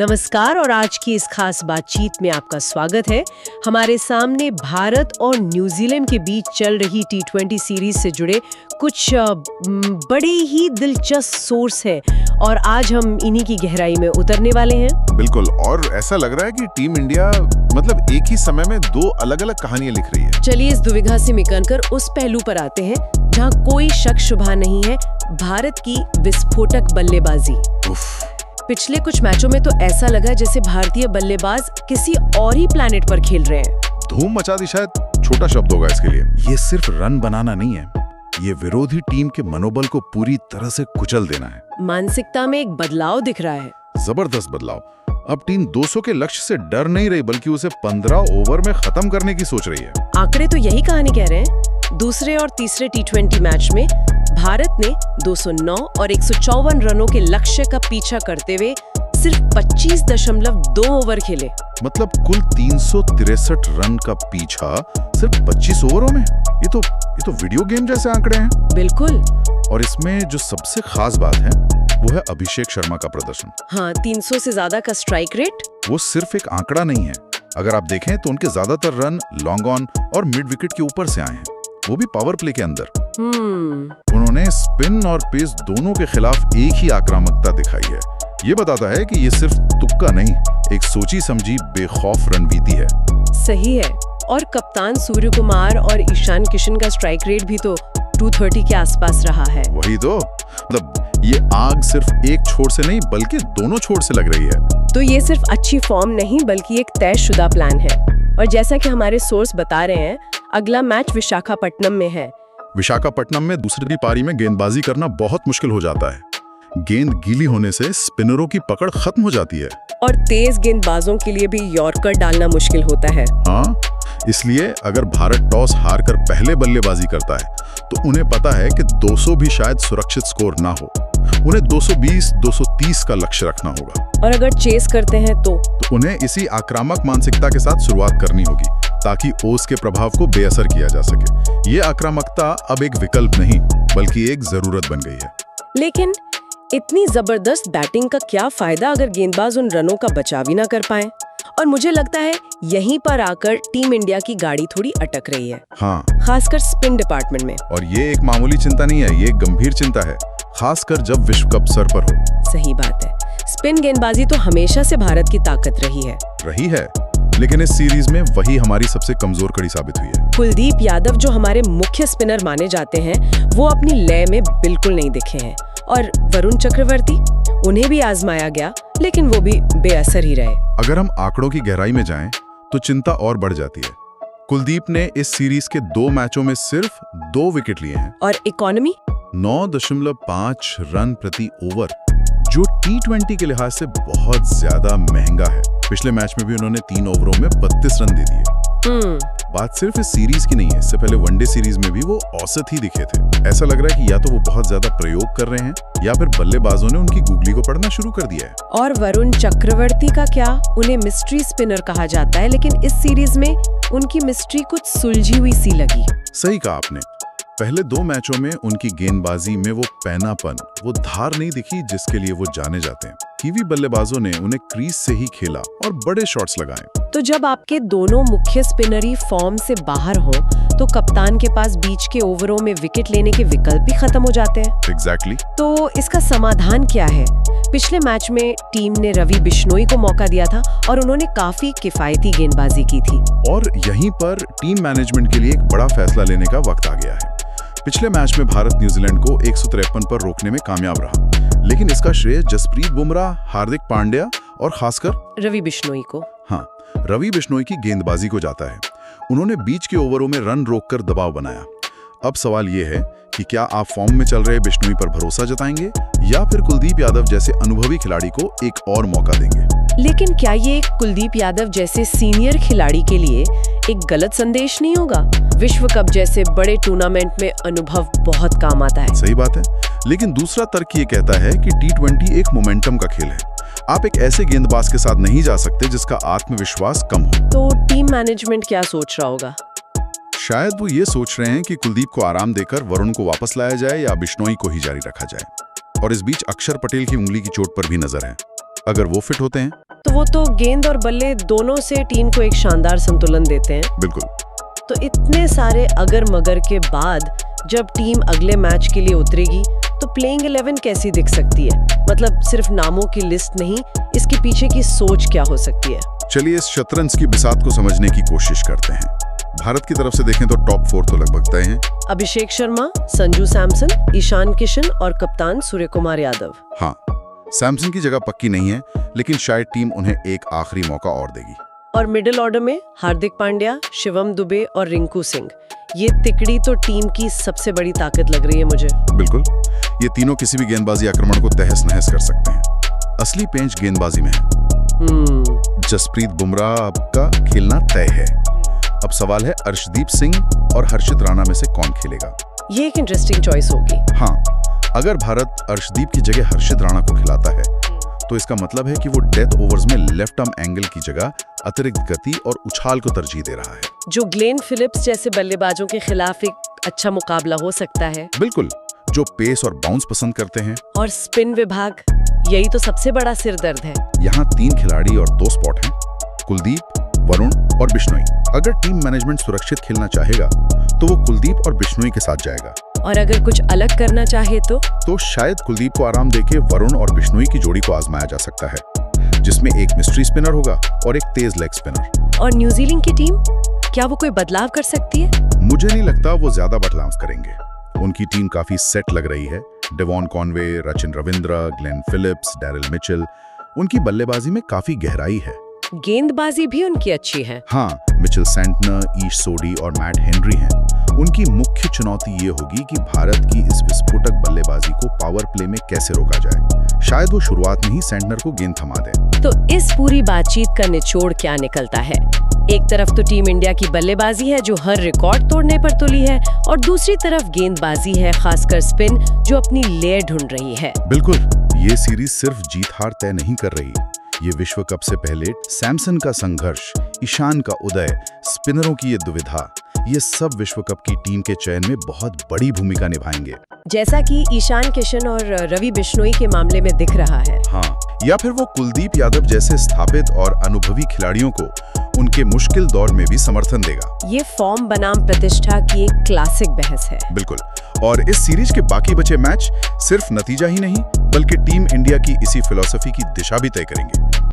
नमस्कार और आज की इस खास बातचीत में आपका स्वागत है। हमारे सामने भारत और न्यूजीलैंड के बीच चल रही टी20 सीरीज से जुड़े कुछ बड़े ही दिलचस्प सोर्स हैं और आज हम इन्हीं की गहराई में उतरने वाले हैं। बिल्कुल, और ऐसा लग रहा है कि टीम इंडिया मतलब एक ही समय में दो अलग-अलग कहानियां लिख रही है। चलिए इस दुविधा से निकलकर उस पहलू पर आते हैं जहां कोई शक शुबा नहीं है, भारत की विस्फोटक बल्लेबाजी। पिछले कुछ मैचों में तो ऐसा लगा जैसे भारतीय बल्लेबाज किसी और ही प्लैनेट पर खेल रहे हैं। धूम मचा दी शायद छोटा शब्द होगा इसके लिए। ये सिर्फ रन बनाना नहीं है, ये विरोधी टीम के मनोबल को पूरी तरह से कुचल देना है। मानसिकता में एक बदलाव दिख रहा है, जबरदस्त बदलाव। अब टीम 200 के लक्ष्य से डर नहीं रही बल्कि उसे 15 ओवर में खत्म करने की सोच रही है। आंकड़े तो यही कहानी कह रहे हैं। दूसरे और तीसरे टी20 मैच में भारत ने 209 और 154 रनों के लक्ष्य का पीछा करते हुए सिर्फ 25.2 ओवर खेले। मतलब कुल 363 रन का पीछा सिर्फ 25 ओवरों में। ये तो वीडियो गेम जैसे आंकड़े हैं। बिल्कुल। और इसमें जो सबसे खास बात है वो है अभिषेक शर्मा का प्रदर्शन। हाँ, 300 से ज्यादा का स्ट्राइक रेट। वो सिर्फ एक आंकड़ा नहीं है। अगर आप देखें तो उनके ज्यादातर रन लॉन्ग ऑन और मिड विकेट के ऊपर से आए हैं, वो भी पावर प्ले के अंदर। उन्होंने स्पिन और पेस दोनों के खिलाफ एक ही आक्रामकता दिखाई है। ये बताता है कि ये सिर्फ तुक्का नहीं, एक सोची समझी बेखौफ रणनीति है। सही है। और कप्तान सूर्य कुमार और ईशान किशन का स्ट्राइक रेट भी तो 230 के आसपास रहा है। वही तो, मतलब ये आग सिर्फ एक छोर से नहीं बल्कि दोनों छोर से लग रही है। तो ये सिर्फ अच्छी फॉर्म नहीं बल्कि एक तयशुदा प्लान है। और जैसा कि हमारे सोर्स बता रहे हैं, अगला मैच विशाखापट्टनम में है। विशाखापट्टनम में दूसरी पारी में गेंदबाजी करना बहुत मुश्किल हो जाता है। गेंद गीली होने से स्पिनरों की पकड़ खत्म हो जाती है और तेज गेंदबाजों के लिए भी यॉर्कर डालना मुश्किल होता है। हाँ, इसलिए अगर भारत टॉस हार कर पहले बल्लेबाजी करता है तो उन्हें पता है कि 200 भी शायद सुरक्षित स्कोर ना हो। उन्हें 220-230 का लक्ष्य रखना होगा। और अगर चेस करते हैं तो उन्हें इसी आक्रामक मानसिकता के साथ शुरुआत करनी होगी ताकि ओस के प्रभाव को बेअसर किया जा सके। ये आक्रामकता अब एक विकल्प नहीं बल्कि एक जरूरत बन गई है। लेकिन इतनी जबरदस्त बैटिंग का क्या फायदा अगर गेंदबाज उन रनों का बचाव ही ना कर पाए। और मुझे लगता है यहीं पर आकर टीम इंडिया की गाड़ी थोड़ी अटक रही है। हाँ, खासकर स्पिन डिपार्टमेंट में। और ये एक मामूली चिंता नहीं है, ये एक गंभीर चिंता है, खासकर जब विश्व कप सर पर हो। सही बात है। स्पिन गेंदबाजी तो हमेशा से भारत की ताकत रही है, लेकिन इस सीरीज में वही हमारी सबसे कमजोर कड़ी साबित हुई है। कुलदीप यादव जो हमारे मुख्य स्पिनर माने जाते हैं, वो अपनी लय में बिल्कुल नहीं दिखे हैं। और वरुण चक्रवर्ती, उन्हें भी आजमाया गया लेकिन वो भी बेअसर ही रहे। अगर हम आंकड़ों की गहराई में जाएं, तो चिंता और बढ़ जाती है। कुलदीप ने इस सीरीज के 2 मैचों में सिर्फ 2 विकेट लिए हैं। और इकोनॉमी 9.5 रन प्रति ओवर, जो टी20 के लिहाज से बहुत ज्यादा महंगा है। पिछले मैच में भी उन्होंने 3 ओवरों में 32 रन दे दिए। बात सिर्फ इस सीरीज की नहीं है, इससे पहले वनडे सीरीज में भी वो औसत ही दिखे थे। ऐसा लग रहा है कि या तो वो बहुत ज्यादा प्रयोग कर रहे हैं या फिर बल्लेबाजों ने उनकी गूगली को पढ़ना शुरू कर दिया है। और वरुण चक्रवर्ती का क्या? उन्हें मिस्ट्री स्पिनर कहा जाता है, लेकिन इस सीरीज में उनकी मिस्ट्री कुछ सुलझी हुई सी लगी। सही कहा आपने। पहले 2 मैचों में उनकी गेंदबाजी में वो पैनापन, वो धार नहीं दिखी जिसके लिए वो जाने जाते हैं। कीवी बल्लेबाजों ने उन्हें क्रीज से ही खेला और बड़े शॉट्स लगाए। तो जब आपके दोनों मुख्य स्पिनरी फॉर्म से बाहर हो तो कप्तान के पास बीच के ओवरों में विकेट लेने के विकल्प भी खत्म हो जाते हैं। एग्जैक्टली। तो इसका समाधान क्या है? पिछले मैच में टीम ने रवि बिश्नोई को मौका दिया था और उन्होंने काफी किफायती गेंदबाजी की थी। और यहीं पर टीम मैनेजमेंट के लिए एक बड़ा फैसला लेने का वक्त आ गया है। पिछले मैच में भारत न्यूजीलैंड को 153 पर रोकने में कामयाब रहा, लेकिन इसका श्रेय जसप्रीत बुमराह, हार्दिक पांड्या और खासकर रवि बिश्नोई को। हाँ, रवि बिश्नोई की गेंदबाजी को जाता है। उन्होंने बीच के ओवरों में रन रोककर दबाव बनाया। अब सवाल ये है कि क्या आप फॉर्म में चल रहे बिश्नोई पर भरोसा जताएंगे या फिर कुलदीप यादव जैसे अनुभवी खिलाड़ी को एक और मौका देंगे? लेकिन क्या ये कुलदीप यादव जैसे सीनियर खिलाड़ी के लिए एक गलत संदेश नहीं होगा? विश्व कप जैसे बड़े टूर्नामेंट में अनुभव बहुत काम आता है। सही बात है, लेकिन दूसरा तर्क ये कहता है कि टी20 एक मोमेंटम का खेल है। आप एक ऐसे गेंदबाज के साथ नहीं जा सकते जिसका आत्मविश्वास कम हो। तो टीम मैनेजमेंट क्या सोच रहा होगा? शायद वो ये सोच रहे हैं कि कुलदीप को आराम देकर वरुण को वापस लाया जाए या बिश्नोई को ही जारी रखा जाए। और इस बीच अक्षर पटेल की उंगली की चोट पर भी नजर है। अगर वो फिट होते हैं तो वो तो गेंद और बल्ले दोनों से टीम को एक शानदार संतुलन देते हैं। बिल्कुल। तो इतने सारे अगर मगर के बाद जब टीम अगले मैच के लिए उतरेगी तो प्लेइंग 11 कैसी दिख सकती है? मतलब सिर्फ नामों की लिस्ट नहीं, इसके पीछे की सोच क्या हो सकती है? चलिए इस शतरंज की बिसात को समझने की कोशिश करते हैं। भारत की तरफ से देखें तो टॉप 4 तो लगभग तय हैं। अभिषेक शर्मा, संजू सैमसन, ईशान किशन और कप्तान सूर्य कुमार यादव। हाँ, सैमसन की जगह पक्की नहीं है, लेकिन शायद टीम उन्हें एक आखिरी मौका और देगी। और मिडिल ऑर्डर में हार्दिक पांड्या, शिवम दुबे और रिंकू सिंह। ये तिकड़ी तो टीम की सबसे बड़ी ताकत लग रही है मुझे। बिल्कुल, ये तीनों किसी भी गेंदबाजी आक्रमण को तहस नहस कर सकते हैं। असली पेंच गेंदबाजी में है। जसप्रीत बुमराह का खेलना तय है। अब सवाल है अर्शदीप सिंह और हर्षित राणा में से कौन खेलेगा। ये एक इंटरेस्टिंग चॉइस होगी। हाँ, अगर भारत अर्शदीप की जगह हर्षित राणा को खिलाता है तो इसका मतलब है कि वो डेथ ओवर्स में लेफ्ट आर्म एंगल की जगह अतिरिक्त गति और उछाल को तरजीह दे रहा है, जो ग्लेन फिलिप्स जैसे बल्लेबाजों के खिलाफ एक अच्छा मुकाबला हो सकता है। बिल्कुल, जो पेस और बाउंस पसंद करते हैं। और स्पिन विभाग, यही तो सबसे बड़ा सिरदर्द है। यहाँ 3 खिलाड़ी और 2 स्पॉट हैं, कुलदीप, वरुण और बिश्नोई। अगर टीम मैनेजमेंट सुरक्षित खेलना चाहेगा तो वो कुलदीप और बिश्नोई के साथ जाएगा। और अगर कुछ अलग करना चाहे तो शायद कुलदीप को आराम देके वरुण और बिश्नोई की जोड़ी को आजमाया जा सकता है, जिसमें एक मिस्ट्री स्पिनर होगा और एक तेज लेग स्पिनर। और न्यूजीलैंड की टीम, क्या वो कोई बदलाव कर सकती है? मुझे नहीं लगता वो ज्यादा बदलाव करेंगे। उनकी टीम काफी सेट लग रही है। Devon Conway, Rachin Ravindra, Glenn Phillips, Daryl Mitchell, उनकी बल्लेबाजी में काफी गहराई है। गेंदबाजी भी उनकी अच्छी है। हाँ, मिचेल सेंटनर, ईश सोडी और मैट हेनरी हैं। उनकी मुख्य चुनौती ये होगी कि भारत की इस विस्फोटक बल्लेबाजी को पावर प्ले में कैसे रोका जाए। शायद वो शुरुआत में ही सेंटनर को गेंद थमा दे। तो इस पूरी बातचीत का निचोड़ क्या निकलता है? एक तरफ तो टीम इंडिया की बल्लेबाजी है जो हर रिकॉर्ड तोड़ने पर तुली है, और दूसरी तरफ गेंदबाजी है, खासकर स्पिन, जो अपनी लेयर ढूंढ रही है। बिल्कुल, ये सीरीज सिर्फ जीत हार तय नहीं कर रही। ये विश्व कप से पहले सैमसन का संघर्ष, ईशान का उदय, स्पिनरों की ये दुविधा, ये सब विश्व कप की टीम के चयन में बहुत बड़ी भूमिका निभाएंगे। जैसा कि ईशान किशन और रवि बिश्नोई के मामले में दिख रहा है। हाँ, या फिर वो कुलदीप यादव जैसे स्थापित और अनुभवी खिलाड़ियों को उनके मुश्किल दौर में भी समर्थन देगा। ये फॉर्म बनाम प्रतिष्ठा की एक क्लासिक बहस है। बिल्कुल, और इस सीरीज के बाकी बचे मैच सिर्फ नतीजा ही नहीं, बल्कि टीम इंडिया की इसी फिलॉसफी की दिशा भी तय करेंगे।